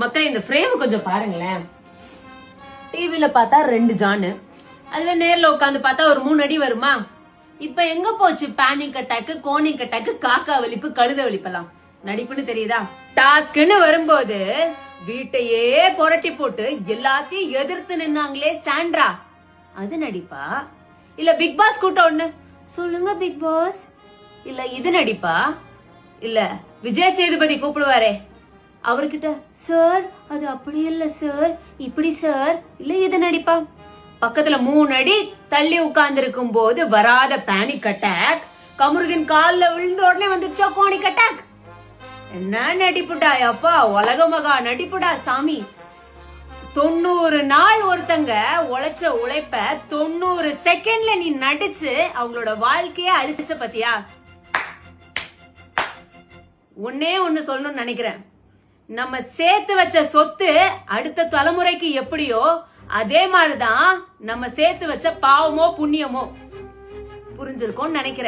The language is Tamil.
மக்கள் இந்த ஃப்ரேம் கொஞ்சம் பாருங்களேன். டிவில பார்த்தா 2 ஜானு, அதுவே நேர்ல உட்காந்து பார்த்தா ஒரு 3 அடி வருமா? இப்ப எங்க போச்சு பேனிக் அட்டாக், கோனிக் அட்டாக், காக்கா வலிப்பு, கழுத வலிப்பெல்லாம்? நடிப்புன்னு தெரியுதா? டாஸ்க்னு வரும்போது வீட்டையே புரட்டி போட்டு எல்லாத்தையும் எதிர்த்து நின்னாங்களே சாண்ட்ரா, அது நடிப்பா? இல்ல பிக் பாஸ் கூட்டம் ஒண்ணு சொல்லுங்க பிக் பாஸ், இல்ல இது நடிப்பா? இல்ல விஜய் சேதுபதி கூப்பிடுவாரே அவர்கிட்ட, சார் அது அப்படி இல்ல சார், இப்படி சார், இல்ல இது நடிப்பா? பக்கத்துல 3 அடி தள்ளி உட்கார்ந்து இருக்கும் போது வராத பேனிக் அட்டாக், கமருதீன் கால்ல விழுந்த உடனே வந்துச்சா கோனிக் அட்டாக்? என்ன நடிப்புடா அப்பா, உலக மகா நடிப்புடா சாமி. 90 நாள் ஒருத்தங்க உழைச்ச உழைப்ப 90 செகண்ட்ல நீ நடிச்சு அவங்களோட வாழ்க்கைய அழிச்ச பத்தியா? ஒன்னே ஒண்ணு சொல்லணும்னு நினைக்கிறேன், நம்ம சேர்த்து வச்ச சொத்து அடுத்த தலைமுறைக்கு எப்படியோ அதே மாதிரிதான் நம்ம சேர்த்து வச்ச பாவமோ புண்ணியமோ. புரிஞ்சிருக்கும்னு நினைக்கிறேன்.